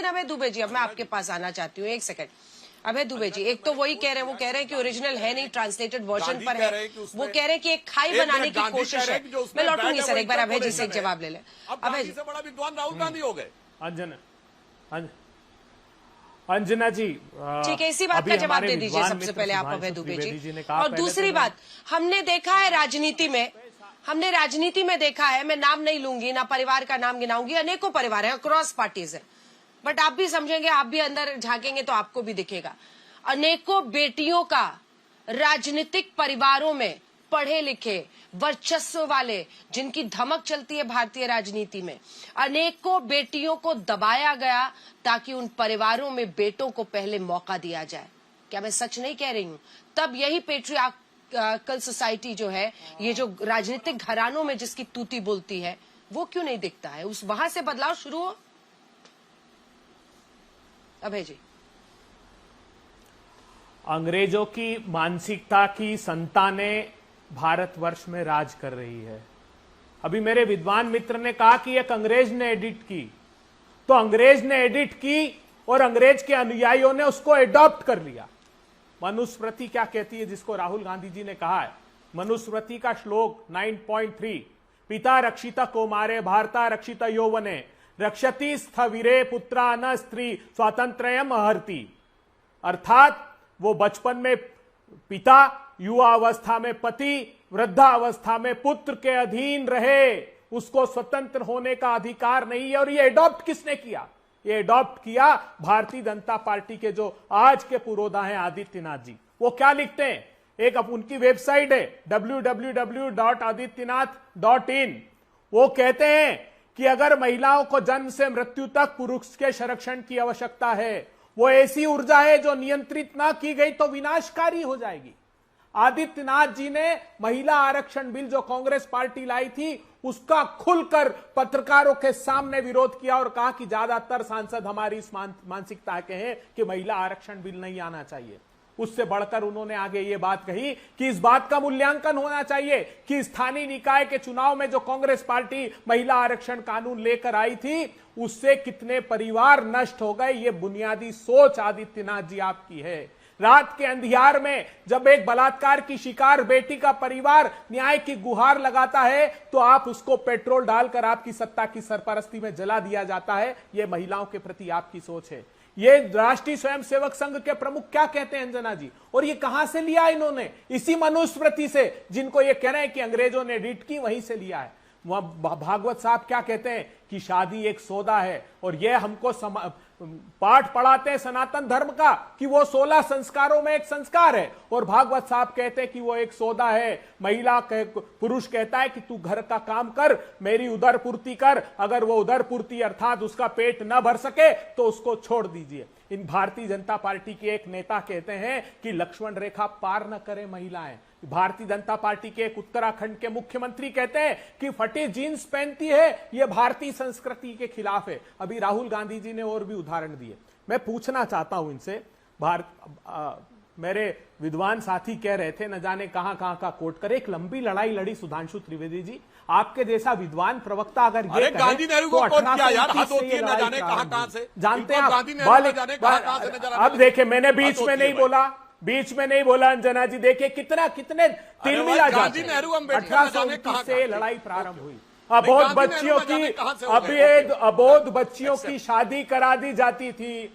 लेकिन अभय दुबे जी, अब मैं आपके पास आना चाहती हूँ, एक सेकंड। अभय दुबे जी, एक तो वही कह रहे हैं, वो कह रहे हैं कि ओरिजिनल है नहीं, ट्रांसलेटेड वर्जन पर है। वो कह रहे हैं कि एक खाई बनाने की कोशिश है। मैं लौटूंगी सर, एक बार अभय जी से एक जवाब ले लें। अभय जी से बड़ा विद्वान राहुल गांधी हो गए। अंजना जी ठीक है, इसी बात का जवाब दे दीजिए सबसे पहले आप अभय दुबे जी। और दूसरी बात, हमने देखा है राजनीति में देखा है, मैं नाम नहीं लूंगी, ना परिवार का नाम गिनाऊंगी, अनेकों परिवार है, क्रॉस पार्टीज है, बट आप भी समझेंगे, आप भी अंदर झांकेंगे तो आपको भी दिखेगा, अनेकों बेटियों का राजनीतिक परिवारों में, पढ़े लिखे वर्चस्व वाले, जिनकी धमक चलती है भारतीय राजनीति में, अनेकों बेटियों को दबाया गया ताकि उन परिवारों में बेटों को पहले मौका दिया जाए। क्या मैं सच नहीं कह रही हूं? तब यही पेट्रियार्कल सोसाइटी जो है, ये जो राजनीतिक घरानों में जिसकी तूती बोलती है, वो क्यों नहीं दिखता है? उस वहां से बदलाव शुरू हो। अभय जी, अंग्रेजों की मानसिकता की संतानें भारतवर्ष में राज कर रही है। अभी मेरे विद्वान मित्र ने कहा कि एक अंग्रेज ने एडिट की, तो अंग्रेज ने एडिट की और अंग्रेज के अनुयायियों ने उसको एडॉप्ट कर लिया। मनुस्मृति क्या कहती है, जिसको राहुल गांधी जी ने कहा है, मनुस्मृति का श्लोक 9.3, पिता रक्षिता कौमारे भारता रक्षिता यौवने रक्षति स्थविरे पुत्रा न स्त्री स्वातंत्रयम हरति। अर्थात वो बचपन में पिता, युवा अवस्था में पति, वृद्धा अवस्था में पुत्र के अधीन रहे, उसको स्वतंत्र होने का अधिकार नहीं है। और ये एडॉप्ट किसने किया? ये एडॉप्ट किया भारतीय जनता पार्टी के जो आज के पुरोधा हैं आदित्यनाथ जी। वो क्या लिखते हैं, एक उनकी वेबसाइट है www.adityanath.in। वो कहते हैं कि अगर महिलाओं को जन्म से मृत्यु तक पुरुष के संरक्षण की आवश्यकता है, वो ऐसी ऊर्जा है जो नियंत्रित ना की गई तो विनाशकारी हो जाएगी। आदित्यनाथ जी ने महिला आरक्षण बिल जो कांग्रेस पार्टी लाई थी, उसका खुलकर पत्रकारों के सामने विरोध किया और कहा कि ज्यादातर सांसद हमारी इस मानसिकता के हैं कि महिला आरक्षण बिल नहीं आना चाहिए। उससे बढ़कर उन्होंने आगे ये बात कही कि इस बात का मूल्यांकन होना चाहिए कि स्थानीय निकाय के चुनाव में जो कांग्रेस पार्टी महिला आरक्षण कानून लेकर आई थी, उससे कितने परिवार नष्ट हो गए। ये बुनियादी सोच आदित्यनाथ जी आपकी है। रात के अंधियार में जब एक बलात्कार की शिकार बेटी का परिवार न्याय की गुहार लगाता है, तो आप उसको पेट्रोल डालकर आपकी सत्ता की सरपरस्ती में जला दिया जाता है। यह महिलाओं के प्रति आपकी सोच है। ये राष्ट्रीय स्वयंसेवक संघ के प्रमुख क्या कहते हैं अंजना जी, और ये कहां से लिया इन्होंने? इसी मनुस्मृति से, जिनको ये कह रहे हैं कि अंग्रेजों ने एडिट की, वहीं से लिया है। वहां भागवत साहब क्या कहते हैं कि शादी एक सौदा है, और यह हमको पाठ पढ़ाते हैं सनातन धर्म का कि वो 16 संस्कारों में एक संस्कार है, और भागवत साहब कहते हैं कि वो एक सौदा है। पुरुष कहता है कि तू घर का काम कर, मेरी उदर पूर्ति कर, अगर वो उदर पूर्ति अर्थात उसका पेट न भर सके तो उसको छोड़ दीजिए। इन भारतीय जनता पार्टी के एक नेता कहते हैं कि लक्ष्मण रेखा पार न करें महिलाएं। भारतीय जनता पार्टी के एक उत्तराखंड के मुख्यमंत्री कहते हैं कि फटी जीन्स पहनती है, यह भारतीय संस्कृति के खिलाफ है। अभी राहुल गांधी जी ने और भी उदाहरण दिए। मैं पूछना चाहता हूं इनसे, मेरे विद्वान साथी कह रहे थे न जाने कहां कहां का कोट कर, एक लंबी लड़ाई लड़ी सुधांशु त्रिवेदी जी, आपके जैसा विद्वान प्रवक्ता अगर ये गांधी नेहरू को कोट किया यार, हाथ होती है न जाने कहां से, जानते हैं अब देखे, मैंने बीच में नहीं बोला अंजना जी, देखिए कितने तिलमिला जाते हैं। 1829 से लड़ाई प्रारंभ हुई। अबोध बच्चियों की शादी करा दी जाती थी,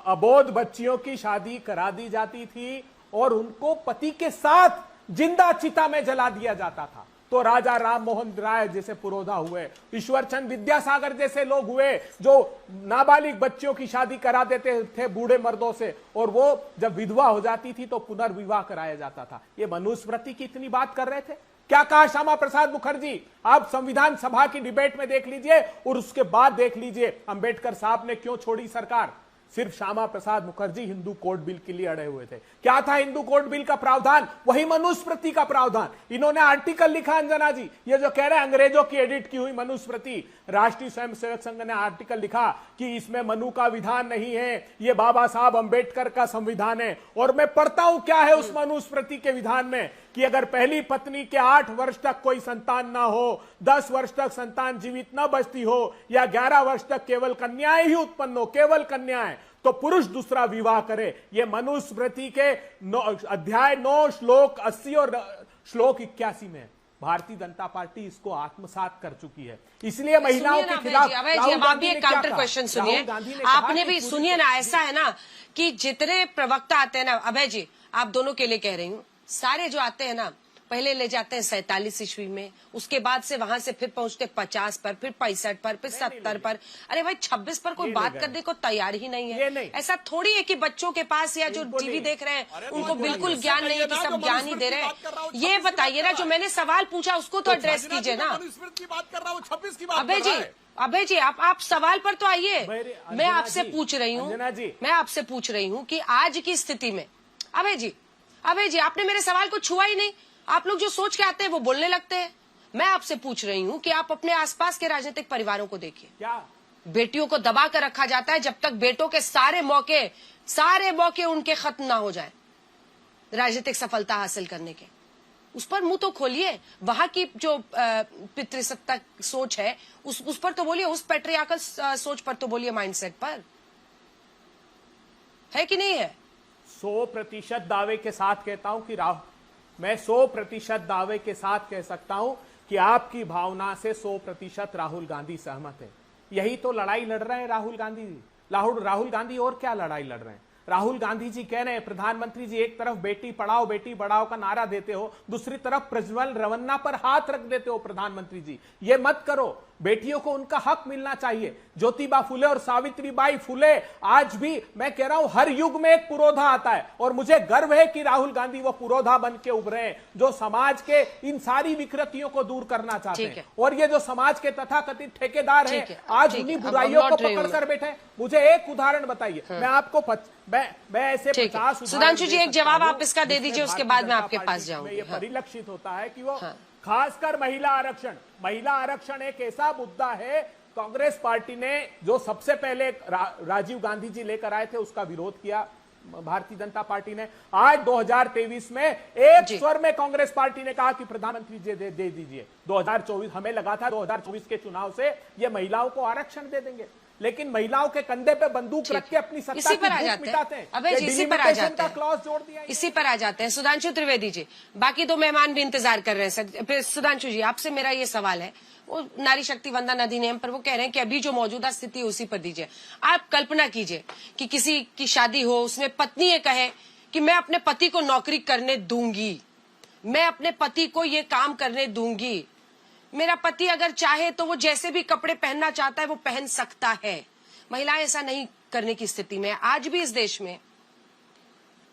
अबोध बच्चियों की शादी करा दी जाती थी और उनको पति के साथ जिंदा चिता में जला दिया जाता था। तो राजा राम मोहन राय जैसे पुरोधा हुए, ईश्वरचंद विद्यासागर जैसे लोग हुए जो नाबालिग बच्चियों की शादी करा देते थे बूढ़े मर्दों से, और वो जब विधवा हो जाती थी तो पुनर्विवाह कराया जाता था। ये मनुस्मृति की इतनी बात कर रहे थे। क्या कहा श्यामा प्रसाद मुखर्जी? आप संविधान सभा की डिबेट में देख लीजिए और उसके बाद देख लीजिए अंबेडकर साहब ने क्यों छोड़ी सरकार। सिर्फ श्यामा प्रसाद मुखर्जी हिंदू कोड बिल के लिए अड़े हुए थे। क्या था हिंदू कोड बिल का प्रावधान? वही मनुस्मृति का प्रावधान। इन्होंने आर्टिकल लिखा अंजना जी, ये जो कह रहे हैं अंग्रेजों की एडिट की हुई मनुस्मृति, राष्ट्रीय स्वयंसेवक संघ ने आर्टिकल लिखा कि इसमें मनु का विधान नहीं है, ये बाबा साहब अंबेडकर का संविधान है। और मैं पढ़ता हूं क्या है उस मनुस्मृति के विधान में कि अगर पहली पत्नी के 8 वर्ष तक कोई संतान ना हो, 10 वर्ष तक संतान जीवित न बचती हो, या 11 वर्ष तक केवल कन्याएं ही उत्पन्न हो, केवल कन्याएं, तो पुरुष दूसरा विवाह करे। ये मनुस्मृति के अध्याय 9 श्लोक 80 और श्लोक 81 में भारतीय जनता पार्टी इसको आत्मसात कर चुकी है। इसलिए महिलाओं के खिलाफ आप भी एक काउंटर क्वेश्चन सुनिए, आपने भी सुनिए ना। ऐसा है ना कि जितने प्रवक्ता आते हैं ना, अभय जी आप दोनों के लिए कह रही हूँ, सारे जो आते हैं ना पहले ले जाते हैं 47 ईस्वी में, उसके बाद से वहां से फिर पहुंचते 50 पर, फिर 65 पर, फिर 70 पर। अरे भाई 26 पर कोई बात करने को तैयार ही नहीं है। ऐसा थोड़ी है कि बच्चों के पास या जो टीवी देख रहे हैं उनको बिल्कुल ज्ञान नहीं है कि सब ज्ञान ही दे रहे हैं। ये बताइए ना, जो मैंने सवाल पूछा उसको तो एड्रेस कीजिए ना। अभय जी आप सवाल पर तो आइए। मैं आपसे पूछ रही हूँ कि आज की स्थिति में अभय जी आपने मेरे सवाल को छुआ ही नहीं। आप लोग जो सोच के आते हैं वो बोलने लगते हैं। मैं आपसे पूछ रही हूँ कि आप अपने आसपास के राजनीतिक परिवारों को देखिए, बेटियों को दबा कर रखा जाता है जब तक बेटों के सारे मौके उनके खत्म ना हो जाए राजनीतिक सफलता हासिल करने के। उस पर मुंह तो खोलिए। वहां की जो पितृसत्ता सोच है उस पर तो बोलिए, उस पैट्रियार्कल सोच पर तो बोलिए, माइंडसेट पर है कि नहीं है। 100% दावे के साथ कहता हूं कि मैं 100% दावे के साथ कह सकता हूं कि आपकी भावना से 100% राहुल गांधी सहमत है। यही तो लड़ाई लड़ रहे हैं राहुल गांधी जी। राहुल गांधी और क्या लड़ाई लड़ रहे हैं? राहुल गांधी जी कह रहे हैं, प्रधानमंत्री जी एक तरफ बेटी पढ़ाओ बेटी बढ़ाओ का नारा देते हो, दूसरी तरफ प्रज्वल रवन्ना पर हाथ रख देते हो। प्रधानमंत्री जी ये मत करो, बेटियों को उनका हक मिलना चाहिए। ज्योतिबा फुले और सावित्रीबाई फुले, आज भी मैं कह रहा हूं हर युग में एक पुरोधा आता है, और मुझे गर्व है कि राहुल गांधी वो पुरोधा बन के उभरे हैं जो समाज के इन सारी विकृतियों को दूर करना चाहते हैं। और ये जो समाज के तथाकथित ठेकेदार हैं आज उन्हीं बुराइयों को पकड़ कर बैठे। मुझे एक उदाहरण बताइए, मैं आपको मैं ऐसे 50 सुधांशु जी एक जवाब आप इसका दे दीजिए, उसके बाद मैं आपके पास जाऊंगी। ये परिलक्षित होता है कि वो खासकर महिला आरक्षण एक ऐसा मुद्दा है, कांग्रेस पार्टी ने जो सबसे पहले राजीव गांधी जी लेकर आए थे उसका विरोध किया भारतीय जनता पार्टी ने। आज 2023 में एक स्वर में कांग्रेस पार्टी ने कहा कि प्रधानमंत्री जी दे दीजिए। 2024 हमें लगा था 2024 के चुनाव से ये महिलाओं को आरक्षण दे देंगे, लेकिन महिलाओं के कंधे पे बंदूक रख के अपनी सत्ता की भूख मिटाते हैं। अबे जी इसी पर आ जाते हैं, क्लॉज जोड़ दिया, इसी पर आ जाते हैं। सुधांशु त्रिवेदी जी, बाकी दो मेहमान भी इंतजार कर रहे हैं। फिर सुधांशु जी आपसे मेरा ये सवाल है, वो नारी शक्ति वंदन अधिनियम पर वो कह रहे हैं कि अभी जो मौजूदा स्थिति है उसी पर दीजिए। आप कल्पना कीजिए कि किसी की शादी हो, उसमें पत्नी ये कहे कि मैं अपने पति को नौकरी करने दूंगी, मैं अपने पति को ये काम करने दूंगी, मेरा पति अगर चाहे तो वो जैसे भी कपड़े पहनना चाहता है वो पहन सकता है। महिलाएं ऐसा नहीं करने की स्थिति में आज भी इस देश में,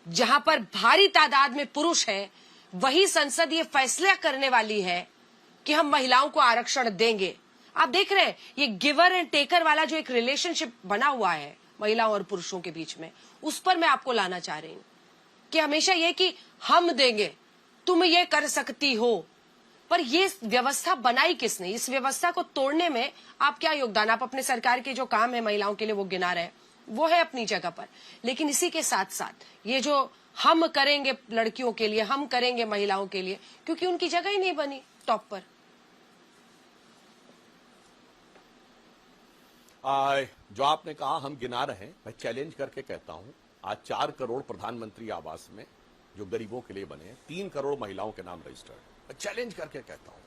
जहां पर भारी तादाद में पुरुष है, वही संसद ये फैसला करने वाली है कि हम महिलाओं को आरक्षण देंगे। आप देख रहे हैं ये गिवर एंड टेकर वाला जो एक रिलेशनशिप बना हुआ है महिलाओं और पुरुषों के बीच में, उस पर मैं आपको लाना चाह रही हूं कि हमेशा ये कि हम देंगे, तुम ये कर सकती हो, पर ये व्यवस्था बनाई किसने? इस व्यवस्था को तोड़ने में आप क्या योगदान? आप अपने सरकार के जो काम है महिलाओं के लिए वो गिना रहे हैं, वो है अपनी जगह पर, लेकिन इसी के साथ साथ ये जो हम करेंगे लड़कियों के लिए, हम करेंगे महिलाओं के लिए, क्योंकि उनकी जगह ही नहीं बनी टॉप पर। जो आपने कहा हम गिना रहे हैं, मैं चैलेंज करके कहता हूं, आज 4 करोड़ प्रधानमंत्री आवास में जो गरीबों के लिए बने हैं, 3 करोड़ महिलाओं के नाम रजिस्टर्ड। मैं चैलेंज करके कहता हूं,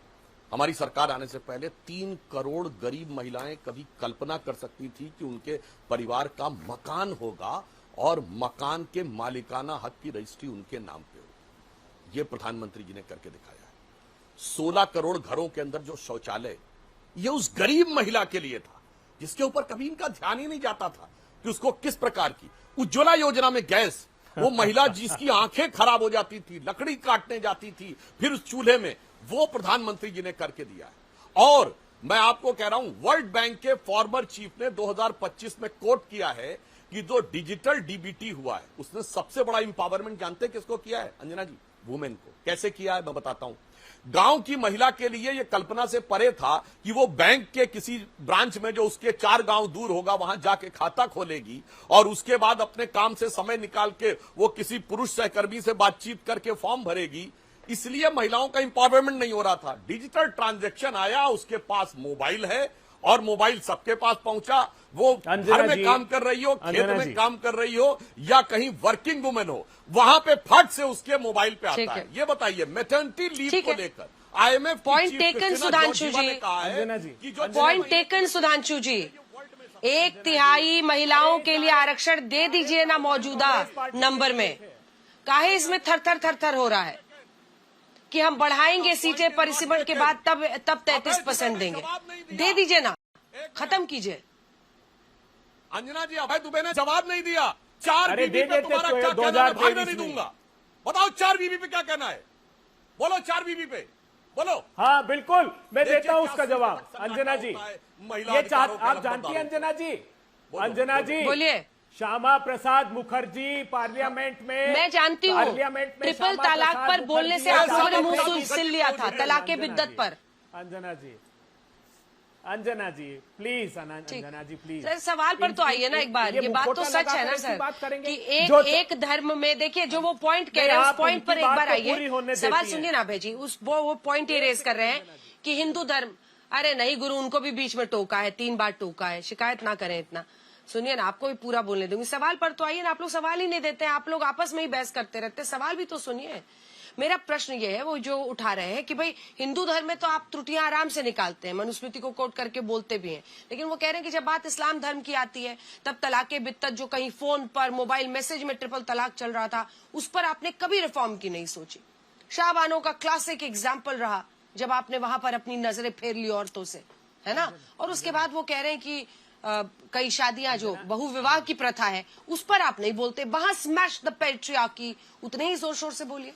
हमारी सरकार आने से पहले 3 करोड़ गरीब महिलाएं कभी कल्पना कर सकती थी कि उनके परिवार का मकान होगा और मकान के मालिकाना हक की रजिस्ट्री उनके नाम पे होगी? ये प्रधानमंत्री जी ने करके दिखाया है। 16 करोड़ घरों के अंदर जो शौचालय, ये उस गरीब महिला के लिए था जिसके ऊपर कभी इनका ध्यान ही नहीं जाता था कि उसको किस प्रकार की। उज्ज्वला योजना में गैस, वो महिला जिसकी आंखें खराब हो जाती थी, लकड़ी काटने जाती थी फिर उस चूल्हे में, वो प्रधानमंत्री जी ने करके दिया है। और मैं आपको कह रहा हूं, वर्ल्ड बैंक के फॉर्मर चीफ ने 2025 में कोट किया है कि जो डिजिटल डीबीटी हुआ है उसने सबसे बड़ा इंपावरमेंट जानते किसको किया है अंजना जी? वुमेन को। कैसे किया है मैं बताता हूं। गांव की महिला के लिए यह कल्पना से परे था कि वो बैंक के किसी ब्रांच में जो उसके 4 गांव दूर होगा वहां जाके खाता खोलेगी और उसके बाद अपने काम से समय निकाल के वो किसी पुरुष सहकर्मी से बातचीत करके फॉर्म भरेगी। इसलिए महिलाओं का इंपावरमेंट नहीं हो रहा था। डिजिटल ट्रांजैक्शन आया, उसके पास मोबाइल है और मोबाइल सबके पास पहुंचा, वो घर में काम कर रही हो, खेत में काम कर रही हो या कहीं वर्किंग वुमेन हो, वहां पे फट से उसके मोबाइल पे आता है। ये बताइए मैटरनिटी लीव को लेकर IMF पॉइंट टेकन सुधांशु जी, पॉइंट टेकन सुधांशु जी, 1/3 महिलाओं के लिए आरक्षण दे दीजिए ना मौजूदा नंबर में। काहे इसमें थर-थर हो रहा है कि हम बढ़ाएंगे सीटें परिसीमन के बाद तब 33% देंगे। दे दीजिए ना, खत्म कीजिए। अंजना जी, अभय दुबे ने जवाब नहीं दिया। 4 बीबी पे तुम्हारा क्या कहना है? मैं भागने नहीं दूंगा। बताओ 4 बीबी पे क्या कहना है? बोलो 4 बीबी पे बोलो। हाँ बिल्कुल, मैं देता हूं उसका जवाब। अंजना जी, ये आप जानती हैं अंजना जी बोलिए। श्यामा प्रसाद मुखर्जी पार्लियामेंट में, मैं जानती हूँ, ट्रिपल तलाक पर बोलने से आप लोगों ने मुंह सिल लिया था, तलाक के बिद्दत पर। Anjana ji please, Anjana ji please. Sir सवाल पर तो आइए ना एक बार। ये बात तो सच है ना सर कि एक धर्म में, देखिए जो वो पॉइंट कह रहे हैं उस पॉइंट पर एक बार आइए। सवाल सुनिए ना भाई जी, वो पॉइंट ही रेज कर रहे हैं कि हिंदू धर्म, अरे नहीं गुरु, उनको भी बीच में टोका है, 3 बार टोका है, शिकायत ना करें इतना। सुनिए ना, आपको भी पूरा बोलने दूंगी। सवाल पर तो आइए ना, आप लोग सवाल ही नहीं देते हैं, आप लोग आपस में ही बहस करते रहते हैं। सवाल भी तो सुनिए। मेरा प्रश्न ये है, वो जो उठा रहे हैं कि भाई हिंदू धर्म में तो आप त्रुटियां आराम से निकालते हैं, मनुस्मृति को कोट करके बोलते भी हैं, लेकिन वो कह रहे हैं कि जब बात इस्लाम धर्म की आती है तब तलाके बिद्दत, जो कहीं फोन पर मोबाइल मैसेज में ट्रिपल तलाक चल रहा था, उस पर आपने कभी रिफॉर्म की नहीं सोची। शाहबानो का क्लासिक एग्जाम्पल रहा जब आपने वहां पर अपनी नजरें फेर ली औरतों से, है ना। और उसके बाद वो कह रहे हैं कि कई शादियां जो बहुविवाह की प्रथा है उस पर आप नहीं बोलते, वहां स्मैश द पैट्रियार्की उतने ही जोर शोर से बोलिए।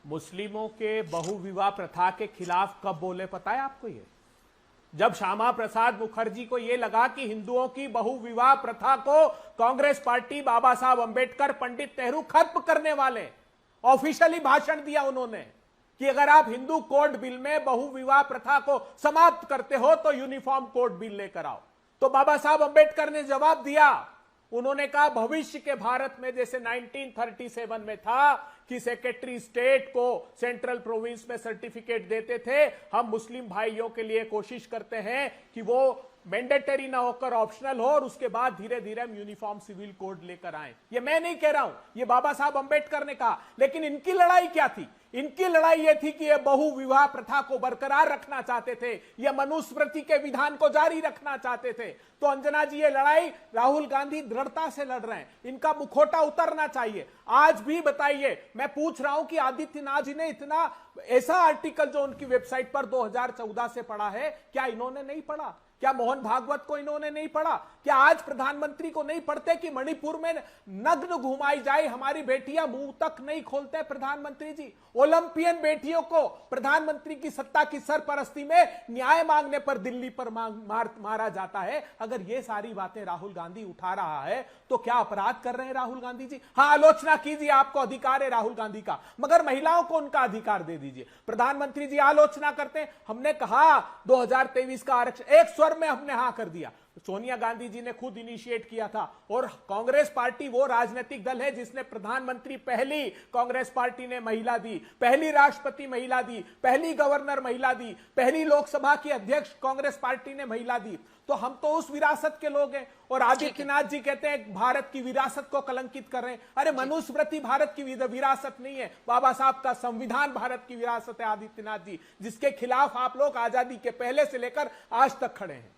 मुस्लिमों के बहुविवाह प्रथा के खिलाफ कब बोले पता है आपको? ये जब श्यामा प्रसाद मुखर्जी को ये लगा कि हिंदुओं की बहुविवाह प्रथा को कांग्रेस पार्टी, बाबा साहब अंबेडकर, पंडित नेहरू खत्म करने वाले, ऑफिशियली भाषण दिया उन्होंने कि अगर आप हिंदू कोड बिल में बहुविवाह प्रथा को समाप्त करते हो तो यूनिफॉर्म कोड बिल लेकर आओ। तो बाबा साहब अंबेडकर ने जवाब दिया, उन्होंने कहा भविष्य के भारत में जैसे 1937 में था कि सेक्रेटरी स्टेट को सेंट्रल प्रोविंस में सर्टिफिकेट देते थे, हम मुस्लिम भाइयों के लिए कोशिश करते हैं कि वो मैंडेटरी ना होकर ऑप्शनल हो और उसके बाद धीरे धीरे हम यूनिफॉर्म सिविल कोड लेकर आए। ये मैं नहीं कह रहा हूं, ये बाबा साहब अंबेडकर ने कहा। लेकिन इनकी लड़ाई क्या थी? इनकी लड़ाई ये थी कि ये बहुविवाह प्रथा को बरकरार रखना चाहते थे, ये मनुस्मृति के विधान को जारी रखना चाहते थे। तो अंजना जी, ये लड़ाई राहुल गांधी दृढ़ता से लड़ रहे हैं, इनका मुखौटा उतरना चाहिए। आज भी बताइए, मैं पूछ रहा हूं कि आदित्यनाथ जी ने इतना ऐसा आर्टिकल जो उनकी वेबसाइट पर 2014 से पढ़ा है, क्या इन्होंने नहीं पढ़ा? क्या मोहन भागवत को इन्होंने नहीं पढ़ा? क्या आज प्रधानमंत्री को नहीं पढ़ते कि मणिपुर में नग्न घुमाई जाए हमारी बेटियां मुंह तक नहीं खोलते प्रधानमंत्री जी? ओलंपियन बेटियों को प्रधानमंत्री की सत्ता की सरपरस्ती में न्याय मांगने पर दिल्ली पर मारा जाता है। अगर ये सारी बातें राहुल गांधी उठा रहा है तो क्या अपराध कर रहे हैं राहुल गांधी जी? हाँ, आलोचना कीजिए, आपको अधिकार है राहुल गांधी का, मगर महिलाओं को उनका अधिकार दे दीजिए। प्रधानमंत्री जी आलोचना करते हैं, हमने कहा 2023 का आरक्षण एक स्वर में हमने हाँ कर दिया। सोनिया गांधी जी ने खुद इनिशिएट किया था और कांग्रेस पार्टी वो राजनीतिक दल है जिसने प्रधानमंत्री पहली कांग्रेस पार्टी ने महिला दी, पहली राष्ट्रपति महिला दी, पहली गवर्नर महिला दी, पहली लोकसभा की अध्यक्ष कांग्रेस पार्टी ने महिला दी। तो हम तो उस विरासत के लोग हैं। और आदित्यनाथ जी कहते हैं भारत की विरासत को कलंकित कर रहे हैं। अरे मनुस्मृति भारत की विरासत नहीं है, बाबा साहब का संविधान भारत की विरासत है आदित्यनाथ जी, जिसके खिलाफ आप लोग आजादी के पहले से लेकर आज तक खड़े हैं।